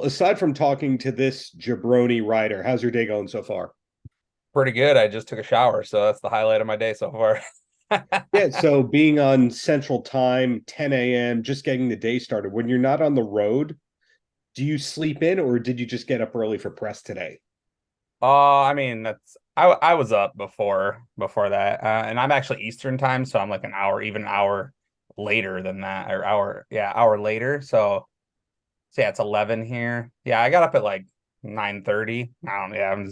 Aside from talking to this jabroni writer, how's your day going so far? Pretty good. I just took a shower, so that's the highlight of my day so far. Yeah, so being on Central Time, 10 a.m., just getting the day started. When you're not on the road, do you sleep in or did you just get up early for press today? I mean I was up before that, and I'm actually Eastern time, so I'm like even an hour later than that, or hour later. So yeah, it's 11 here. Yeah, I got up at like 9:30. I don't.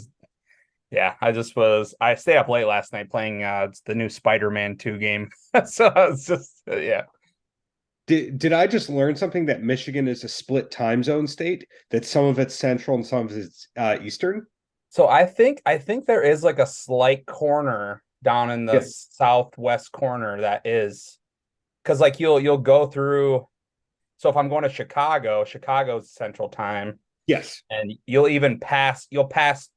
Yeah, I stayed up late last night playing it's the new Spider-Man 2 game. So I was just yeah. Did I just learn something that Michigan is a split time zone state? That some of it's central and some of it's eastern? So I think there is like a slight corner down in the Yeah. southwest corner that is because like you'll go through. So if I'm going to Chicago, Chicago's Central Time, Yes. and you'll pass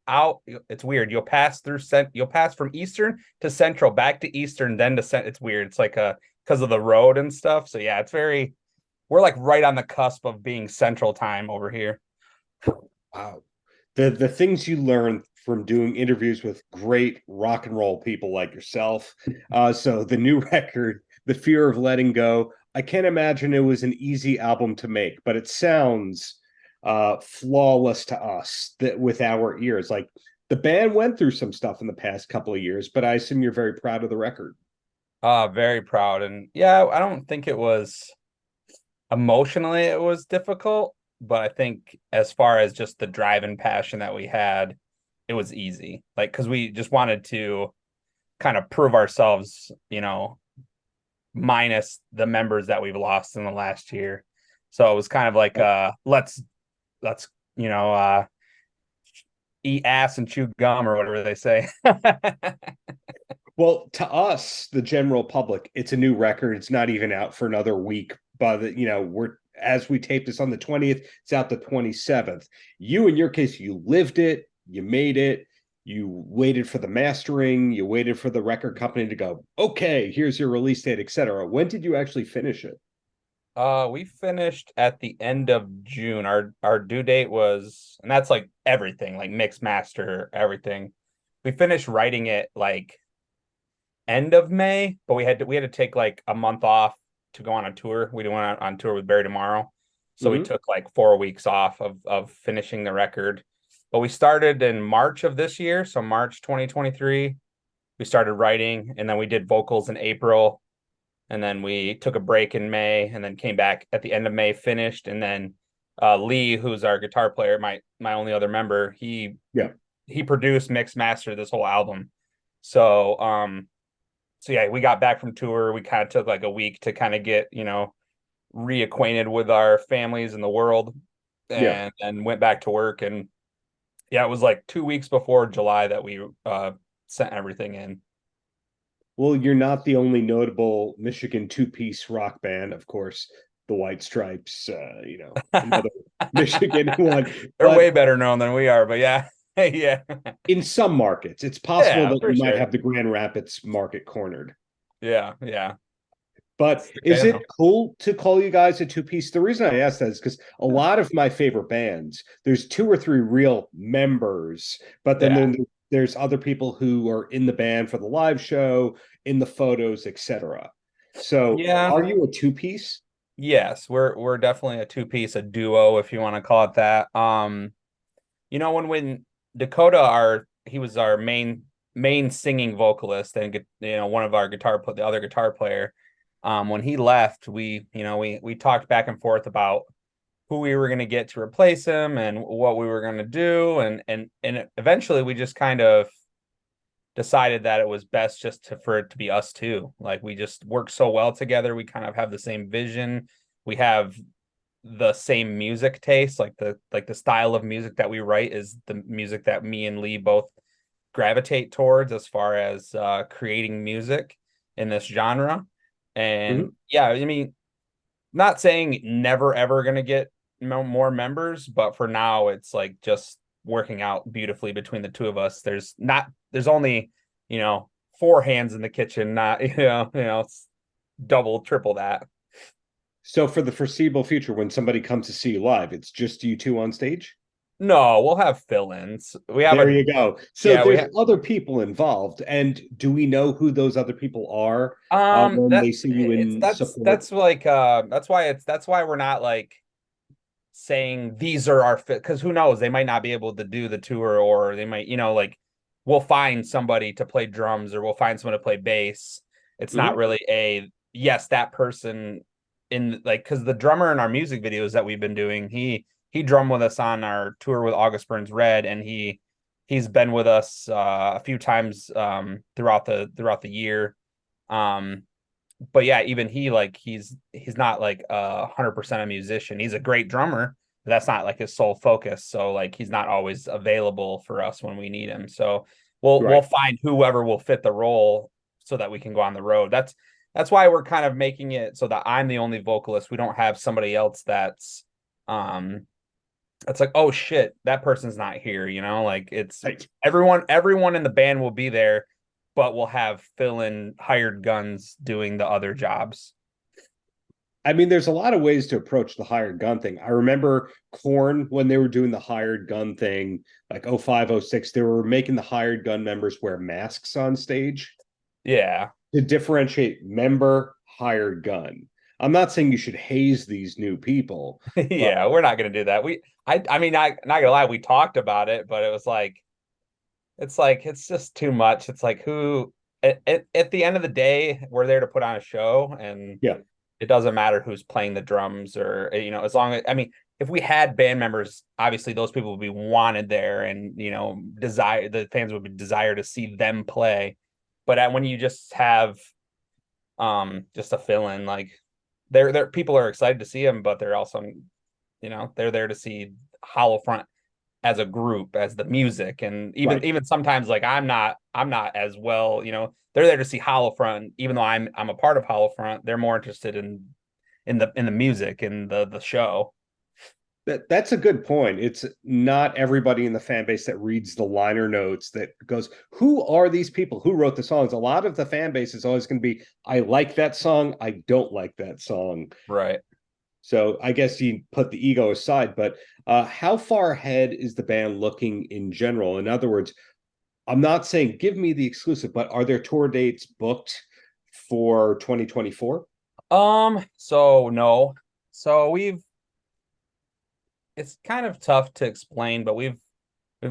out. It's weird. You'll pass from Eastern to Central, back to Eastern, then to Cent. It's weird. It's like a because of the road and stuff. So yeah, we're like right on the cusp of being Central Time over here. Wow. The things you learn from doing interviews with great rock and roll people like yourself. So the new record, The Fear of Letting Go. I can't imagine it was an easy album to make, but it sounds flawless to us that with our ears. Like the band went through some stuff in the past couple of years, but I assume you're very proud of the record. Very proud. And yeah, I don't think it was emotionally it was difficult, but I think as far as just the drive and passion that we had, it was easy. Like because we just wanted to kind of prove ourselves, minus the members that we've lost in the last year. So it was kind of like let's you know eat ass and chew gum or whatever they say. Well, to us, the general public, it's a new record. It's not even out for another week. But we're as we tape this on the 20th, it's out the 27th. You, in your case, you lived it, you made it, you waited for the mastering, you waited for the record company to go, okay, here's your release date, etc. When did you actually finish it? We finished at the end of June. Our due date was, and that's like everything, like mix master, everything. We finished writing it like end of May, but we had to take like a month off to go on a tour. We went on tour with Barry Tomorrow. So we Mm-hmm. took like 4 weeks off of finishing the record. But we started in March of this year, so March 2023. We started writing and then we did vocals in April, and then we took a break in May and then came back at the end of May, finished, and then Lee, who's our guitar player, my only other member, Yeah. he produced, mixed, mastered this whole album. So yeah, we got back from tour. We kind of took like a week to kind of get, reacquainted with our families in the world, Yeah. and went back to work. And yeah, it was like 2 weeks before July that we sent everything in. Well, you're not the only notable Michigan two-piece rock band, of course, the White Stripes, another Michigan one. They're But way better known than we are, but yeah. Yeah. in some markets, it's possible Yeah, that for you might sure. have the Grand Rapids market cornered. Yeah, yeah. But is Okay, it though. cool to call you guys a two-piece? The reason I ask that is because a lot of my favorite bands, there's two or three real members, but Yeah. there's other people who are in the band for the live show, in the photos, etc. So Yeah. are you a two-piece? Yes, we're definitely a two-piece, a duo, if you want to call it that. When Dakota, he was our main singing vocalist, and one of our the other guitar player. When he left, we talked back and forth about who we were going to get to replace him and what we were going to do, and eventually we just kind of decided that it was best for it to be us two. Like we just work so well together. We kind of have the same vision. We have the same music taste, like the style of music that we write is the music that me and Lee both gravitate towards as far as creating music in this genre. Mhm. And yeah, I mean, not saying never ever gonna get more members, but for now it's like just working out beautifully between the two of us. There's only, four hands in the kitchen, not, it's double, triple that. So for the foreseeable future, when somebody comes to see you live, it's just you two on stage? No, we'll have fill-ins. We have There a you go. So yeah, we there's have other people involved. And do we know who those other people are when that they see you it's in support? that's like that's why we're not like saying these are our fit, because who knows, they might not be able to do the tour, or they might, like we'll find somebody to play drums or we'll find someone to play bass. It's not Mhm. really a yes, that person in like, because the drummer in our music videos that we've been doing, he drummed with us on our tour with August Burns Red, and he's been with us a few times throughout the year. um but yeah, even he, like, he's not like 100% a musician. He's a great drummer, but that's not like his sole focus. So like he's not always available for us when we need him. So we'll Right. find whoever will fit the role so that we can go on the road. That's why we're kind of making it so that I'm the only vocalist. We don't have somebody else um that's like, oh shit, that person's not here, like it's Right. everyone in the band will be there, but we'll have fill-in hired guns doing the other jobs. I mean, there's a lot of ways to approach the hired gun thing. I remember Korn when they were doing the hired gun thing, like 05, 06, they were making the hired gun members wear masks on stage Yeah. to differentiate member, hired gun. I'm not saying you should haze these new people, but Yeah, we're not gonna do that. I mean, not gonna lie, we talked about it, but it was like it's just too much. It's like, who at the end of the day, we're there to put on a show, and yeah, it doesn't matter who's playing the drums, or as long as, I mean, if we had band members, obviously those people would be wanted there, and the fans would be desire to see them play. But when you just have just a fill in, like, they're people are excited to see them, but they're also, they're there to see Hollow Front as a group, as the music. And even right. even sometimes, like, I'm not as well, they're there to see Hollow Front, even though I'm a part of Hollow Front. They're more interested in the music and the show. That's a good point. It's not everybody in the fan base that reads the liner notes that goes, who are these people? Who wrote the songs? A lot of the fan base is always going to be, I like that song. I don't like that song. Right. So I guess you put the ego aside, but how far ahead is the band looking in general? In other words, I'm not saying give me the exclusive, but are there tour dates booked for 2024? So no. So it's kind of tough to explain, but we've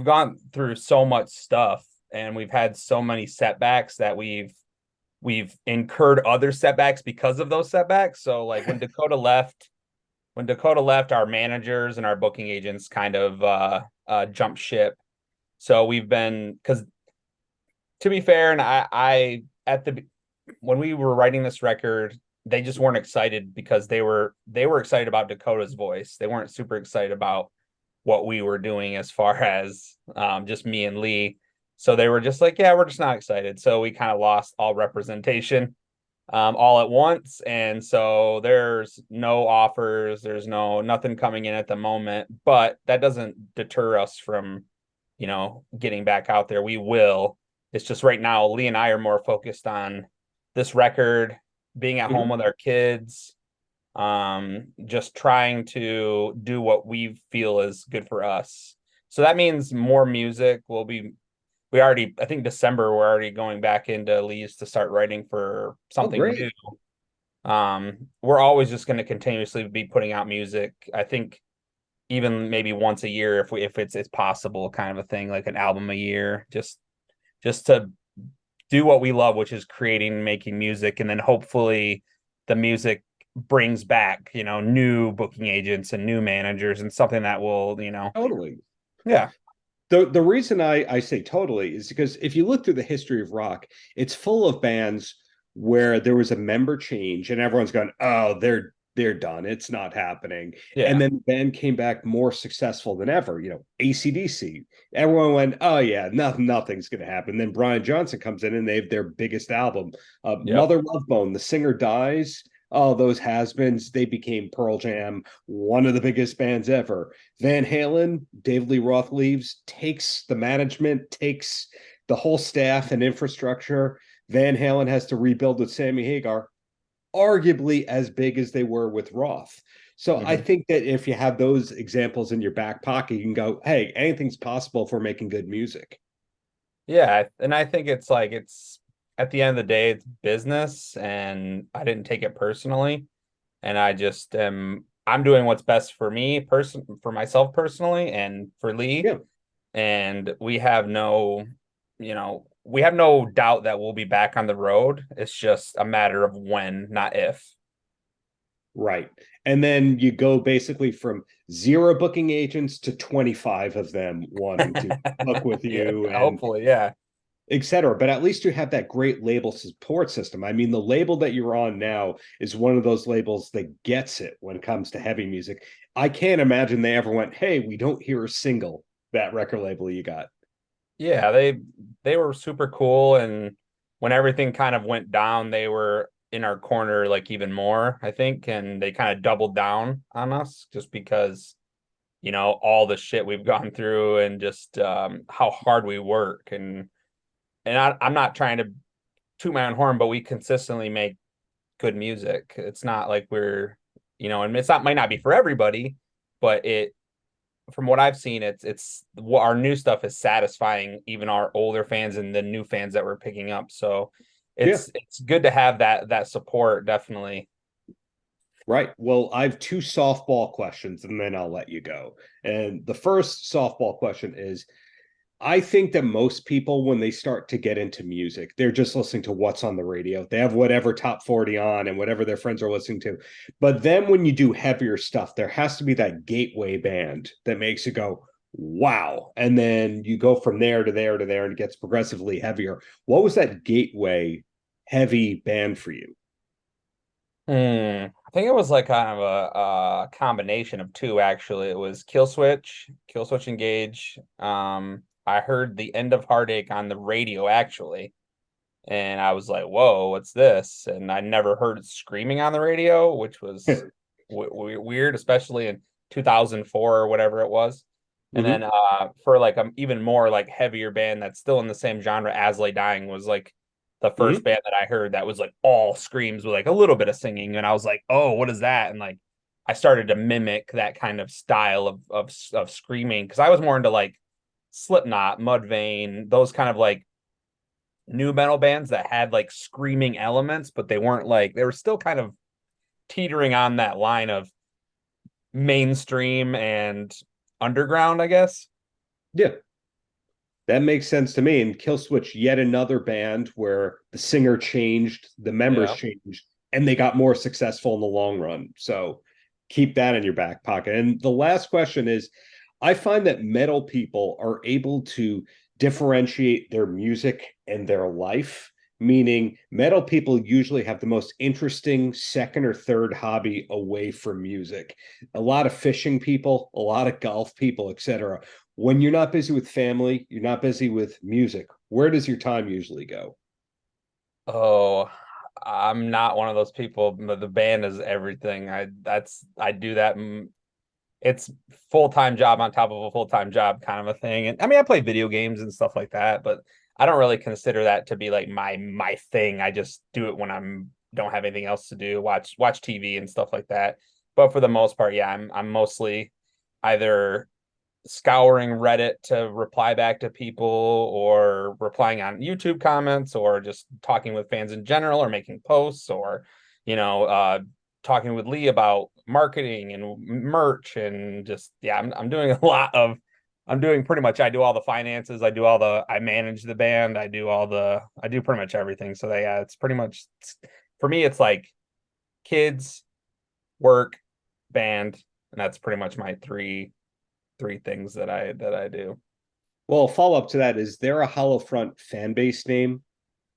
gone through so much stuff, and we've had so many setbacks that we've incurred other setbacks because of those setbacks. So like when Dakota left, our managers and our booking agents kind of jumped ship. So we've been, because, to be fair, and I at the when we were writing this record, they just weren't excited, because they were excited about Dakota's voice. They weren't super excited about what we were doing as far as just me and Lee. So they were just like, yeah, we're just not excited. So we kind of lost all representation all at once. And so there's no offers, there's nothing coming in at the moment, but that doesn't deter us from, getting back out there. We will. It's just right now, Lee and I are more focused on this record, being at home Mhm. with our kids, just trying to do what we feel is good for us. So that means more music. We already, I think December, we're already going back into Lee's to start writing for Oh, something new. great. We're always just going to continuously be putting out music. I think even maybe once a year, if it's possible, kind of a thing, like an album a year, just to do what we love, which is creating, making music, and then hopefully the music brings back, new booking agents and new managers, and something that will, Totally. yeah, The reason I say totally is because if you look through the history of rock, it's full of bands where there was a member change and everyone's going, oh, they're done. It's not happening. And yeah, then the band came back more successful than ever. AC/DC. Everyone went, oh yeah, nothing's gonna happen. Then Brian Johnson comes in and they have their biggest album. yep, Mother Love Bone, the singer dies. Oh, those has-beens, they became Pearl Jam, one of the biggest bands ever. Van Halen, David Lee Roth leaves, takes the management, takes the whole staff and infrastructure. Van Halen has to rebuild with Sammy Hagar. arguably as big as they were with Roth. So I Mhm. think that if you have those examples in your back pocket, you can go, hey, anything's possible for making good music. Yeah, and I think it's like it's at the end of the day, it's business, and I didn't take it personally, and I just am I'm doing what's best for me for myself personally and for Lee, Yeah. and we have no doubt that we'll be back on the road. It's just a matter of when, not if. Right. And then you go basically from zero booking agents to 25 of them wanting to book with Yeah, you and hopefully, yeah. etc. But at least you have that great label support system. I mean, the label that you're on now is one of those labels that gets it when it comes to heavy music. I can't imagine they ever went, hey, we don't hear a single that record label you got. Yeah, they were super cool, and when everything kind of went down, they were in our corner like even more, I think, and they kind of doubled down on us just because, all the shit we've gone through and just how hard we work and I'm not trying to toot my own horn, but we consistently make good music. It's not like and it's not might not be for everybody, but it from what I've seen, it's what our new stuff is satisfying even our older fans and the new fans that we're picking up. So Yeah, it's good to have that support, definitely. right. Well, I have two softball questions and then I'll let you go. And the first softball question is I think that most people, when they start to get into music, they're just listening to what's on the radio. They have whatever top 40 on and whatever their friends are listening to. But then when you do heavier stuff, there has to be that gateway band that makes you go, wow. And then you go from there to there to there and it gets progressively heavier. What was that gateway heavy band for you? I think it was like kind of a combination of two, actually. It was Kill Switch Engage. I heard the end of Heartache on the radio, actually. And I was like, "Whoa, what's this?" And I never heard it screaming on the radio, which was weird, especially in 2004 or whatever it was. And then Mm-hmm. for like even more like heavier band that's still in the same genre as Lay Dying was like the first Mm-hmm. band that I heard that was like all screams with like a little bit of singing, and I was like, "Oh, what is that?" And like I started to mimic that kind of style of screaming because I was more into like Slipknot, Mudvayne, those kind of like new metal bands that had like screaming elements, but they were still kind of teetering on that line of mainstream and underground, I guess. Yeah. That makes sense to me. And Killswitch, yet another band where the singer changed, the members Yeah. changed, and they got more successful in the long run. So keep that in your back pocket. And the last question is I find that metal people are able to differentiate their music and their life, meaning metal people usually have the most interesting second or third hobby away from music. A lot of fishing people, a lot of golf people, etc. When you're not busy with family, you're not busy with music, where does your time usually go? Oh, I'm not one of those people, but the band is everything. I do that. It's full-time job on top of a full-time job kind of a thing. And I mean, I play video games and stuff like that, but I don't really consider that to be like my thing. I just do it when I'm don't have anything else to do, watch TV and stuff like that. But for the most part, yeah, I'm mostly either scouring Reddit to reply back to people or replying on YouTube comments or just talking with fans in general or making posts or you know uh talking with Lee about marketing and merch and just yeah I'm doing a lot of I'm doing pretty much I do all the finances, I manage the band, I do pretty much everything. So yeah, it's pretty much for me it's like kids, work, band, and that's pretty much my three things that I do. Well, follow up to that, is there a Hollow Front fan base name?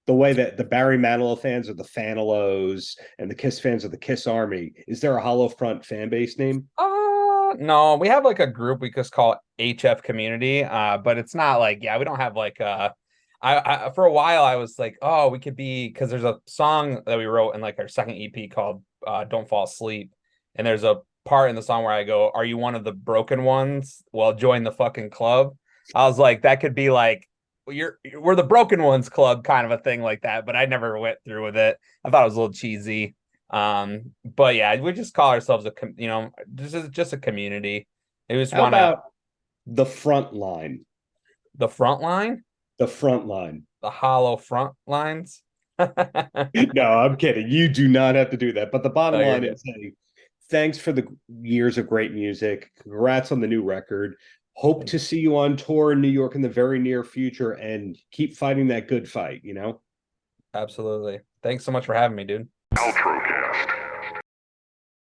The way that the Barry Manilow fans are the Fanilows and the Kiss fans are the Kiss Army. Is there a Hollow Front fan base name? No, we have like a group we just call HF community. But it's not like yeah, we don't have like I for a while I was like, oh, we could be because there's a song that we wrote in like our second EP called Don't Fall Asleep. And there's a part in the song where I go, are you one of the broken ones? Well, join the fucking club. I was like, that could be like we're the broken ones club kind of a thing like that, but I never went through with it. I thought it was a little cheesy. But yeah, we just call ourselves this is just a community. They just How want to about the front line? the front line, The front line. the hollow front lines. No, I'm kidding. You do not have to do that. But the bottom Oh, you're line good. is, hey, thanks for the years of great music. Congrats on the new record. Hope Thank to you. see you on tour in New York in the very near future and keep fighting that good fight, you know? Absolutely. Thanks so much for having me, dude. Paltrocast.